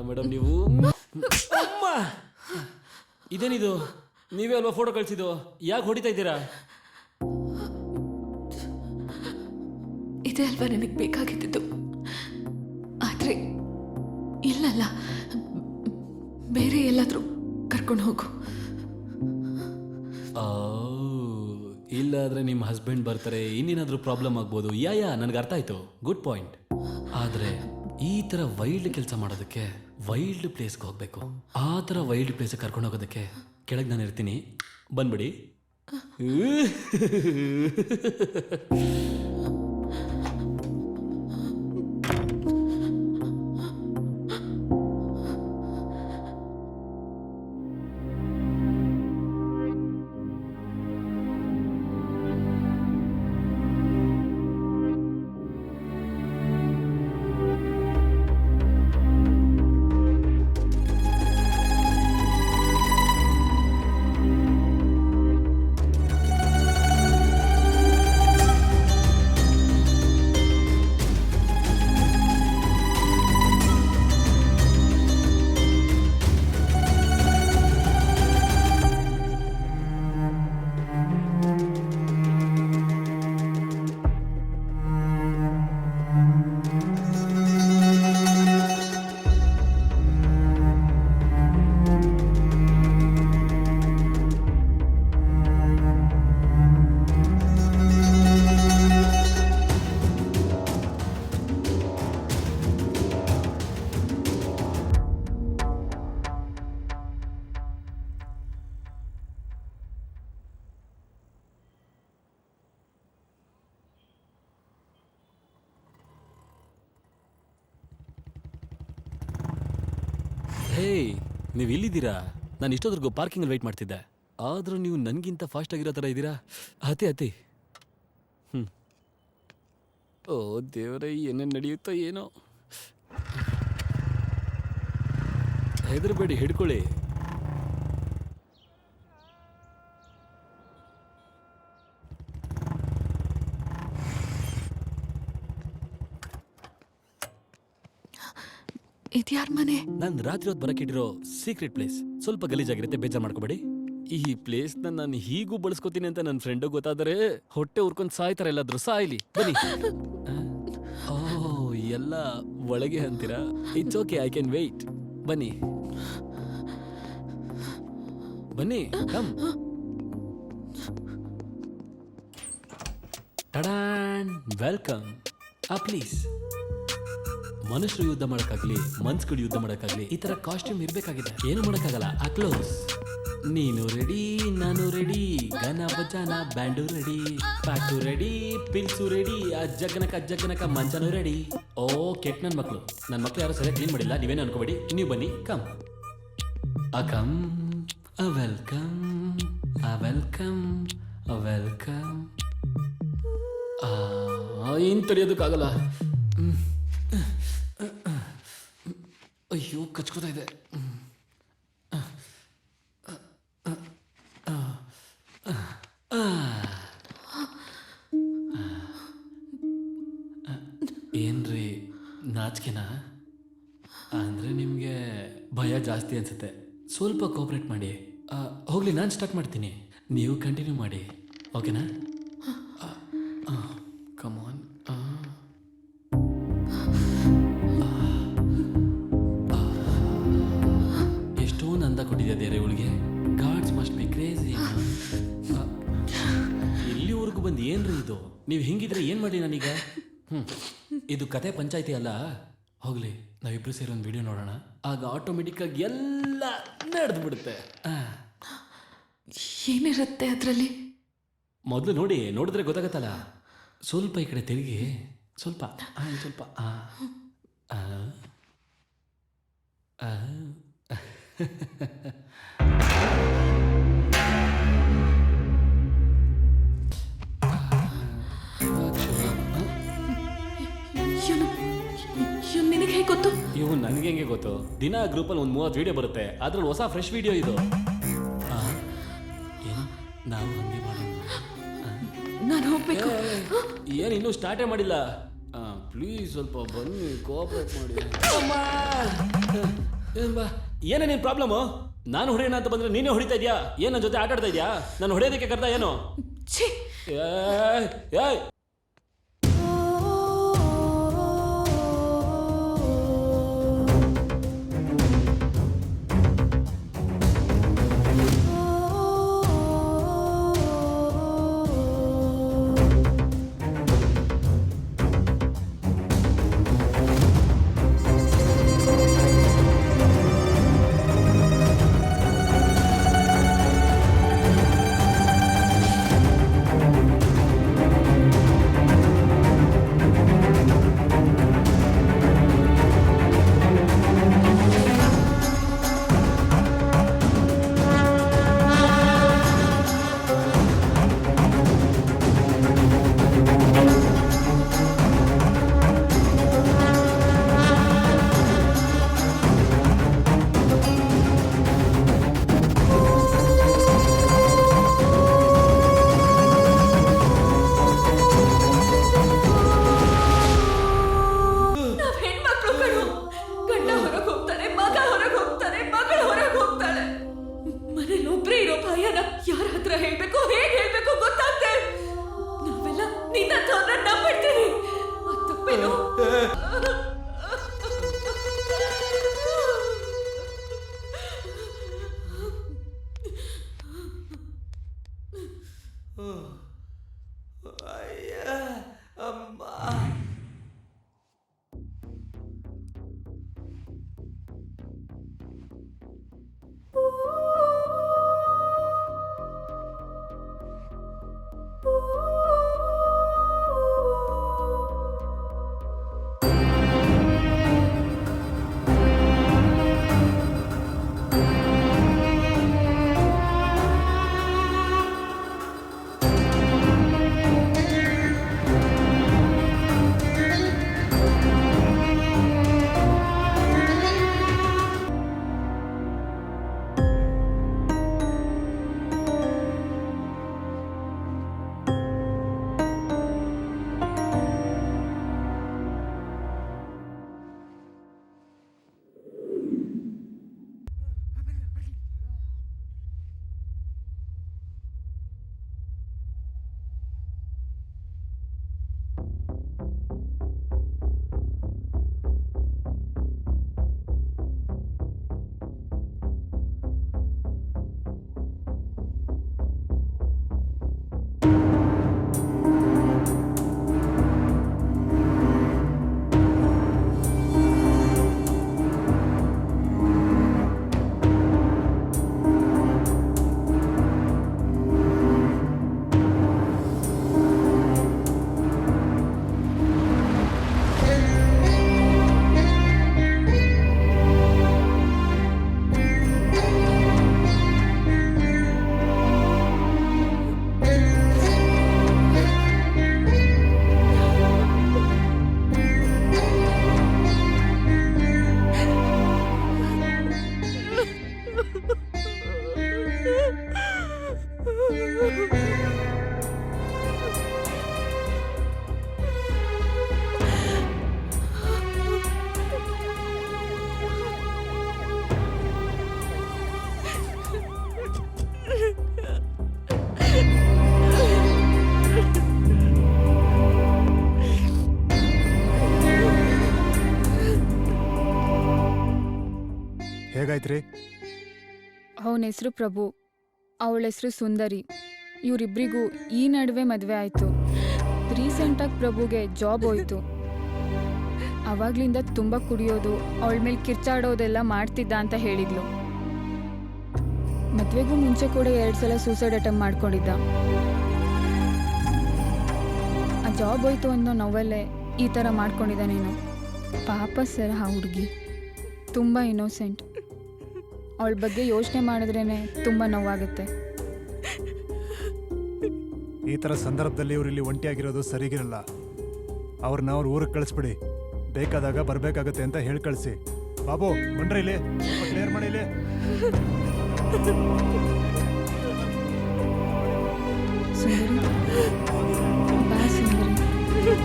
Madam ನೀವು. ಅಮ್ಮ! ಇದೇನಿದು? ನೀವೇ ಅಲ್ವಾ ಫೋಟೋ ಕಳಿಸಿದ್ದು? ಯಾಕೆ ಹೊಡಿತಾ ಇದ್ದೀರಾ? ಇದೇ ಅಲ್ವಾ ನನಗೆ ಬೇಕಾಗಿದ್ದು. ಆದರೆ ಇಲ್ಲಲ್ಲ, ಬೇರೆ ಎಲ್ಲಾದರೂ ಕರ್ಕೊಂಡು ಹೋಗು. ಇಲ್ಲಾದ್ರೆ ನಿಮ್ಮ ಹಸ್ಬೆಂಡ್ ಬರ್ತಾರೆ, ಇನ್ನೇನಾದ್ರೂ ಪ್ರಾಬ್ಲಮ್ ಆಗ್ಬೋದು. ಯಾ ನನಗೆ ಅರ್ಥ ಆಯ್ತು, ಗುಡ್ ಪಾಯಿಂಟ್. ಆದರೆ ಈ ಥರ ವೈಲ್ಡ್ ಕೆಲಸ ಮಾಡೋದಕ್ಕೆ ವೈಲ್ಡ್ ಪ್ಲೇಸ್ಗೆ ಹೋಗ್ಬೇಕು. ಆ ಥರ ವೈಲ್ಡ್ ಪ್ಲೇಸ್ಗೆ ಕರ್ಕೊಂಡು ಹೋಗೋದಕ್ಕೆ ಕೆಳಗೆ ನಾನು ಇರ್ತೀನಿ, ಬಂದ್ಬಿಡಿ. ಹೇ, ನೀವು ಇಲ್ಲಿದ್ದೀರಾ? ನಾನು ಇಷ್ಟೊತ್ತರೆಗೂ ಪಾರ್ಕಿಂಗಲ್ಲಿ ವೆಯ್ಟ್ ಮಾಡ್ತಿದ್ದೆ. ಆದರೂ ನೀವು ನನಗಿಂತ ಫಾಸ್ಟ್ ಆಗಿರೋ ಥರ ಇದ್ದೀರಾ. ಅತಿ ಓ ದೇವರೇ, ಏನೇನು ನಡೆಯುತ್ತೋ ಏನೋ. ಹೆದರಬೇಡಿ, ಹಿಡ್ಕೊಳ್ಳಿ. ಇದ್ಯಾರ ಮನೆ? ನಾನು ರಾತ್ರಿ ಹೊತ್ತು ಬರಕ್ಕಿಟ್ಟಿರೋ ಸೀಕ್ರೆಟ್ ಪ್ಲೇಸ್. ಸ್ವಲ್ಪ ಗಲೀಜಾಗಿರುತ್ತೆ, ಬೇಜಾರು ಮಾಡ್ಕೋಬೇಡಿ. ಈ ಪ್ಲೇಸ್ನ ನಾನು ಹೀಗೂ ಬಳಸ್ಕೋತೀನಿ ಅಂತ ನನ್ನ ಫ್ರೆಂಡು ಗೊತ್ತಾದರೆ ಹೊಟ್ಟೆ ಉರ್ಕೊಂಡು ಸಾಯ್ತಾರೆ. ಎಲ್ಲಾದ್ರೂ ಸಾಯ್ಲಿ, ಬನ್ನಿ. ಓ, ಎಲ್ಲ ಒಳಗೆ ಅಂತೀರಾ? It's okay, I can wait. ಬನ್ನಿ ಬನ್ನಿ, ಕಮ್. ಟಡಾನ್, ವೆಲ್ಕಮ್. ಪ್ಲೀಸ್. ಮನುಷ್ಯರು ಯುದ್ಧ ಮಾಡೋಕ್ಕಾಗ್ಲಿ, ಮನ್ಸ್ಗಳು ಯುದ್ಧ ಮಾಡೋಕ್ಕಾಗ್ಲಿ ಈ ಥರ ಕಾಸ್ಟ್ಯೂಮ್ ಇರಬೇಕಾಗಿದೆ. ಏನು ಮಾಡೋಕ್ಕಾಗಲ್ಲ. ಕ್ಲೋಸ್. ನೀನು ರೆಡಿ, ನಾನು ರೆಡಿ, ಗನ ಬಜಾನ ಬ್ಯಾಂಡು ರೆಡಿ, ಪ್ಯಾಟು ರೆಡಿ, ಪಿಲ್ಸು ರೆಡಿ, ಅಜ್ಜಗನಕ ಮಂಚನೂ ರೆಡಿ. ಓ ಕೆಟ್ಟ ನನ್ನ ಮಕ್ಕಳು ಯಾರು ಸರಿಯಾಗಿ ಕ್ಲೀನ್ ಮಾಡಿಲ್ಲ, ನೀವೇನು ಅನ್ಕೋಬೇಡಿ. ನೀವು ಬನ್ನಿ, come. Come. Welcome, welcome, welcome. ಏನು ತಡೆಯೋದಕ್ಕಾಗಲ್ಲ. ಅಯ್ಯೋ, ಕಚ್ಕೋತಾ ಇದೆ. ಏನ್ರಿ, ನಾಚಿಕೆನಾ? ಅಂದರೆ ನಿಮಗೆ ಭಯ ಜಾಸ್ತಿ ಅನ್ಸುತ್ತೆ. ಸ್ವಲ್ಪ ಕೋಆಪ್ರೇಟ್ ಮಾಡಿ. ಹೋಗ್ಲಿ, ನಾನು ಸ್ಟಾರ್ಟ್ ಮಾಡ್ತೀನಿ, ನೀವು ಕಂಟಿನ್ಯೂ ಮಾಡಿ, ಓಕೆನಾ? ಕಮಾನ್. ಎಷ್ಟೊಂದು ಅಂದ ಕೊಟ್ಟಿದ್ಯಾ ದೇರೆ ಇವಳಿಗೆ. Gods must be crazy. ಇಲ್ಲಿವರೆಗೂ ಬಂದು ಏನ್ರಿ ಇದು? ನೀವು ಹಿಂಗಿದ್ರೆ ಏನು ಮಾಡಿ ನಾನೀಗ? ಇದು ಕತೆ ಪಂಚಾಯಿತಿ ಅಲ್ಲ. ಹೋಗ್ಲಿ, ನಾವಿಬ್ರು ಸೇರಿ ಒಂದು ವಿಡಿಯೋ ನೋಡೋಣ. ಆಗ ಆಟೋಮೆಟಿಕ್ಕಾಗಿ ಎಲ್ಲ ನಡೆದು ಬಿಡುತ್ತೆ. ಏನಿರುತ್ತೆ ಅದರಲ್ಲಿ? ಮೊದಲು ನೋಡಿ, ನೋಡಿದ್ರೆ ಗೊತ್ತಾಗತ್ತಲ್ಲ. ಸ್ವಲ್ಪ ಈ ಕಡೆ ತಿರುಗಿ, ಸ್ವಲ್ಪ ಸ್ವಲ್ಪ. ನಿನಗೆ ಹೇಗೆ ಗೊತ್ತು? ಇವು ನನಗೆ ಹೆಂಗೆ ಗೊತ್ತು? ದಿನ ಗ್ರೂಪಲ್ಲಿ ಒಂದು 30 ವಿಡಿಯೋ ಬರುತ್ತೆ, ಅದ್ರಲ್ಲಿ ಹೊಸ ಫ್ರೆಶ್ ವಿಡಿಯೋ ಇದು. ಏನು ನಾವು ಹಂಗೆ ಮಾಡೋಣ? ನಾನು ಹೋಗ್ಬೇಕು. ಏನು ಇನ್ನೂ ಸ್ಟಾರ್ಟೇ ಮಾಡಿಲ್ಲ. ಪ್ಲೀಸ್ ಸ್ವಲ್ಪ ಬನ್ನಿ ಕೋಆಪರೇಟ್ ಮಾಡಿ. ಏನ್ ಬಾ ಏನೇ ನಿನ್ ಪ್ರಾಬ್ಲಮ್? ನಾನು ಹೊಡೆಯೋಣ ಅಂತ ಬಂದ್ರೆ ನೀನೇ ಹೊಡಿತಾ ಇದೆಯಾ? ಏನ್ ನನ್ನ ಜೊತೆ ಆಟ ಆಡ್ತಾ ಇದೆಯಾ? ನಾನು ಹೊಡೆಯೋದಕ್ಕೆ ಕರ್ದ ಏನು? ಛೀ, ಏಯ್, ಏಯ್. ನಾವ್ ಹೆಣ್ಮಕ್ಳು ಕಣೋ. ಗಂಡ ಹೊರಗೆ ಹೋಗ್ತಾನೆ, ಮಗ ಹೊರಗೆ ಹೋಗ್ತಾನೆ, ಮಗಳು ಹೊರಗೆ ಹೋಗ್ತಾಳೆ. ಮನೇಲಿ ಒಬ್ರೇ ಇರೋ ಭಯನ ಯಾರ ಹತ್ರ ಹೇಳ್ಬೇಕು, ಹೇಗ್ ಹೇಳ್ಬೇಕು ಗೊತ್ತಾಗ್ತೆ. ನಾವೆಲ್ಲ ನಿನ್ನಂತವ್ರನ್ನ ನಂಬಿಡ್ತೀವಿ. ಅದ್ ತಪ್ಪೇನು? ಹೇಗಾಯ್ತ್ರಿ? ಅವನ ಹೆಸರು ಪ್ರಭು, ಅವಳ ಹೆಸರು ಸುಂದರಿ. ಇವರಿಬ್ಬರಿಗೂ ಈ ನಡುವೆ ಮದುವೆ ಆಯಿತು. ರೀಸೆಂಟಾಗಿ ಪ್ರಭುಗೆ ಜಾಬ್ ಹೋಯಿತು. ಅವಾಗ್ಲಿಂದ ತುಂಬ ಕುಡಿಯೋದು, ಅವಳ ಮೇಲೆ ಕಿರ್ಚಾಡೋದೆಲ್ಲ ಮಾಡ್ತಿದ್ದ ಅಂತ ಹೇಳಿದ್ಲು. ಮದುವೆಗೂ ಮುಂಚೆ ಕೂಡ 2 ಸಲ ಸೂಸೈಡ್ ಅಟೆಂಪ್ಟ್ ಮಾಡ್ಕೊಂಡಿದ್ದ. ಆ ಜಾಬ್ ಹೋಯ್ತು ಅನ್ನೋ ನೋವಲ್ಲೇ ಈ ಥರ ಮಾಡ್ಕೊಂಡಿದ್ದಾನೇನು. ಪಾಪ ಸರ್ ಆ ಹುಡುಗಿ ತುಂಬ ಇನ್ನೋಸೆಂಟ್. ಅವಳ ಬಗ್ಗೆ ಯೋಚನೆ ಮಾಡಿದ್ರೇ ತುಂಬ ನೋವಾಗುತ್ತೆ. ಈ ಥರ ಸಂದರ್ಭದಲ್ಲಿ ಇವರಿಲ್ಲಿ ಒಂಟಿಯಾಗಿರೋದು ಸರಿಗಿರಲ್ಲ. ಅವ್ರನ್ನ ಅವ್ರ ಊರಿಗೆ ಕಳಿಸ್ಬಿಡಿ. ಬೇಕಾದಾಗ ಬರಬೇಕಾಗತ್ತೆ ಅಂತ ಹೇಳಿ ಕಳಿಸಿ. ಬಾಬು ಬಂಡ್ರಿ ಇಲ್ಲಿ, ಕ್ಲಿಯರ್ ಮಾಡಿ ಇಲ್ಲಿ. ಸುಂದರಿ, ಬಾ ಸುಂದರಿ.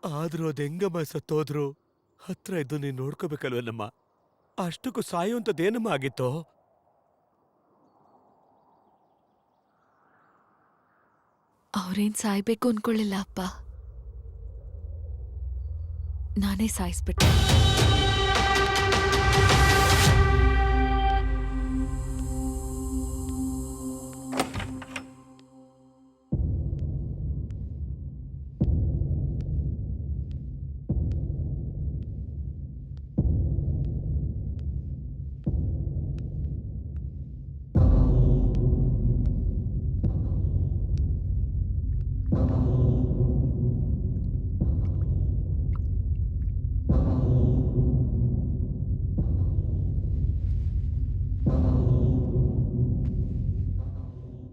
ಆದ್ರೂ ಅದ್ ಹೆಂಗಮ್ಮ ಸತ್ತೋದ್ರು ಹತ್ರ ಇದ್ದು ನೀನ್ ನೋಡ್ಕೋಬೇಕಲ್ವೇನಮ್ಮ? ಅಷ್ಟಕ್ಕೂ ಸಾಯೋಂಥದ್ದೇನಮ್ಮ ಆಗಿತ್ತೋ? ಅವ್ರೇನ್ ಸಾಯ್ಬೇಕು ಅನ್ಕೊಳ್ಳಿಲ್ಲ ಅಪ್ಪ, ನಾನೇ ಸಾಯಿಸ್ಬಿಟ್ಟೆ.